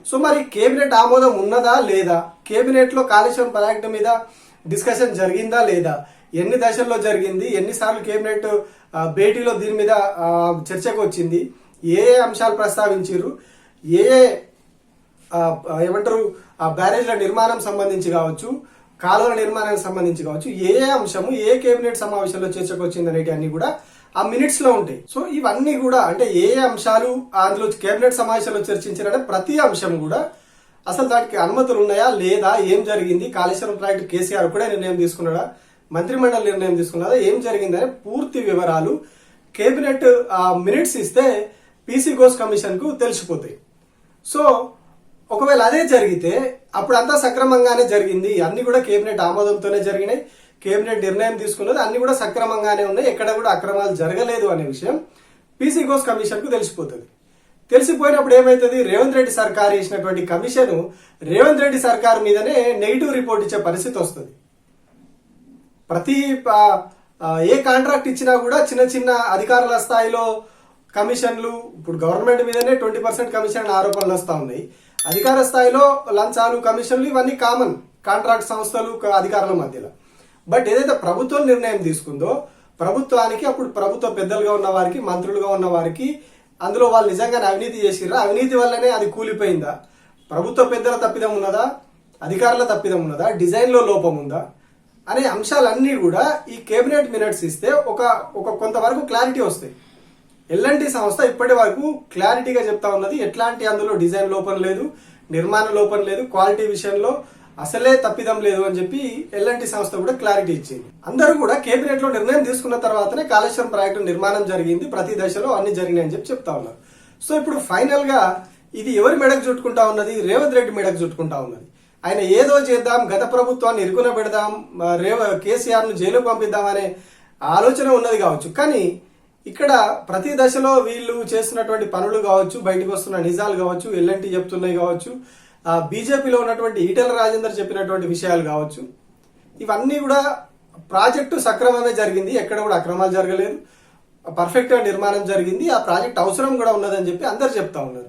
So మరి cabinet ఆమోదం ఉన్నదా లేదా, కేబినెట్ లో కాళేశ్వరం ప్రాజెక్టు మీద డిస్కషన్ జరిగిందా లేదా, ఎన్ని దశల్లో జరిగింది, ఎన్నిసార్లు కేబినెట్ భేటీలో దీని మీద చర్చకు వచ్చింది, ఏ అంశాలు ప్రస్తావించారు, ఏ ఏమంటారు బ్యారేజ్ల నిర్మాణం సంబంధించి కావచ్చు, కాలువల నిర్మాణానికి సంబంధించి కావచ్చు, ఏ అంశము ఏ కేబినెట్ సమావేశంలో చర్చకు వచ్చింది అనేటి అన్ని కూడా ఆ మినిట్స్ లో ఉంటాయి. సో ఇవన్నీ కూడా అంటే ఏ అంశాలు అందులో కేబినెట్ సమావేశంలో చర్చించారంటే ప్రతి అంశం కూడా అసలు దానికి అనుమతులు ఉన్నాయా లేదా, ఏం జరిగింది, కాళేశ్వరం ప్రాజెక్టు కేసీఆర్ కూడా నిర్ణయం తీసుకున్నాడా, మంత్రిమండలి నిర్ణయం తీసుకున్నదా, ఏం జరిగిందనే పూర్తి వివరాలు కేబినెట్ మినిట్స్ ఇస్తే పీసీ ఘోష్ కమిషన్ కు తెలిసిపోతాయి. సో ఒకవేళ అదే జరిగితే అప్పుడు అంతా సక్రమంగానే జరిగింది, అన్ని కూడా కేబినెట్ ఆమోదంతోనే జరిగినాయి, కేబినెట్ నిర్ణయం తీసుకున్నది అన్ని కూడా సక్రమంగానే ఉన్నాయి, ఎక్కడ కూడా అక్రమాలు జరగలేదు అనే విషయం పీసీ ఘోష్ కమిషన్ కు తెలిసిపోతుంది. తెలిసిపోయినప్పుడు ఏమైతుంది, రేవంత్ రెడ్డి సర్కార్ వేసినటువంటి కమిషన్ రేవంత్ రెడ్డి సర్కార్ మీదనే నెగిటివ్ రిపోర్ట్ ఇచ్చే పరిస్థితి వస్తుంది. ప్రతి ఏ కాంట్రాక్ట్ ఇచ్చినా కూడా చిన్న చిన్న అధికారుల స్థాయిలో కమిషన్లు, ఇప్పుడు గవర్నమెంట్ మీదనే 20% కమిషన్ ఆరోపణలు వస్తూ ఉన్నాయి. అధికార స్థాయిలో లంచాలు, కమిషన్లు ఇవన్నీ కామన్ కాంట్రాక్ట్ సంస్థలు అధికారుల మధ్యలో. బట్ ఏదైతే ప్రభుత్వం నిర్ణయం తీసుకుందో ప్రభుత్వానికి, అప్పుడు ప్రభుత్వ పెద్దలుగా ఉన్న వారికి, మంత్రులుగా ఉన్న వారికి అందులో వాళ్ళు నిజంగానే అవినీతి చేసిర్రా, అవినీతి వల్లనే అది కూలిపోయిందా, ప్రభుత్వ పెద్దల తప్పిదం ఉన్నదా, అధికారుల తప్పిదం ఉన్నదా, డిజైన్ లో లోపం ఉందా అనే అంశాలన్నీ కూడా ఈ కేబినెట్ మినిట్స్ ఇస్తే ఒక కొంతవరకు క్లారిటీ వస్తాయి. ఎల్ఎన్టీ సంస్థ ఇప్పటి వరకు క్లారిటీగా చెప్తా ఉన్నది, ఎట్లాంటి అందులో డిజైన్ లోపం లేదు, నిర్మాణ లోపం లేదు, క్వాలిటీ విషయంలో అసలే తప్పిదం లేదు అని చెప్పి ఎల్ఎన్టీ సంస్థ కూడా క్లారిటీ ఇచ్చింది. అందరూ కూడా కేబినెట్ లో నిర్ణయం తీసుకున్న తర్వాతనే కాళేశ్వరం ప్రాజెక్టు నిర్మాణం జరిగింది, ప్రతి దశలో అన్ని జరిగినాయని చెప్పి చెప్తా ఉన్నారు. సో ఇప్పుడు ఫైనల్ గా ఇది ఎవరి మెడకు చుట్టుకుంటా ఉన్నది, రేవంత్ రెడ్డి మెడకు చుట్టుకుంటా ఉన్నది. ఆయన ఏదో చేద్దాం, గత ప్రభుత్వాన్ని ఇరుకున పెడదాం, కేసీఆర్ ను జైలుకు పంపిద్దాం అనే ఆలోచన ఉన్నది కావచ్చు. కానీ ఇక్కడ ప్రతి దశలో వీళ్ళు చేస్తున్నటువంటి పనులు కావచ్చు, బయటకు వస్తున్న నిజాలు కావచ్చు, ఎల్ఎన్టీ చెప్తున్నాయి కావచ్చు, బీజేపీలో ఉన్నటువంటి ఈటెల రాజేందర్ చెప్పినటువంటి విషయాలు కావచ్చు, ఇవన్నీ కూడా ప్రాజెక్టు సక్రమమే జరిగింది, ఎక్కడ కూడా అక్రమాలు జరగలేదు, పర్ఫెక్ట్ గా నిర్మాణం జరిగింది, ఆ ప్రాజెక్ట్ అవసరం కూడా ఉన్నదని చెప్పి అందరు చెప్తా ఉన్నారు.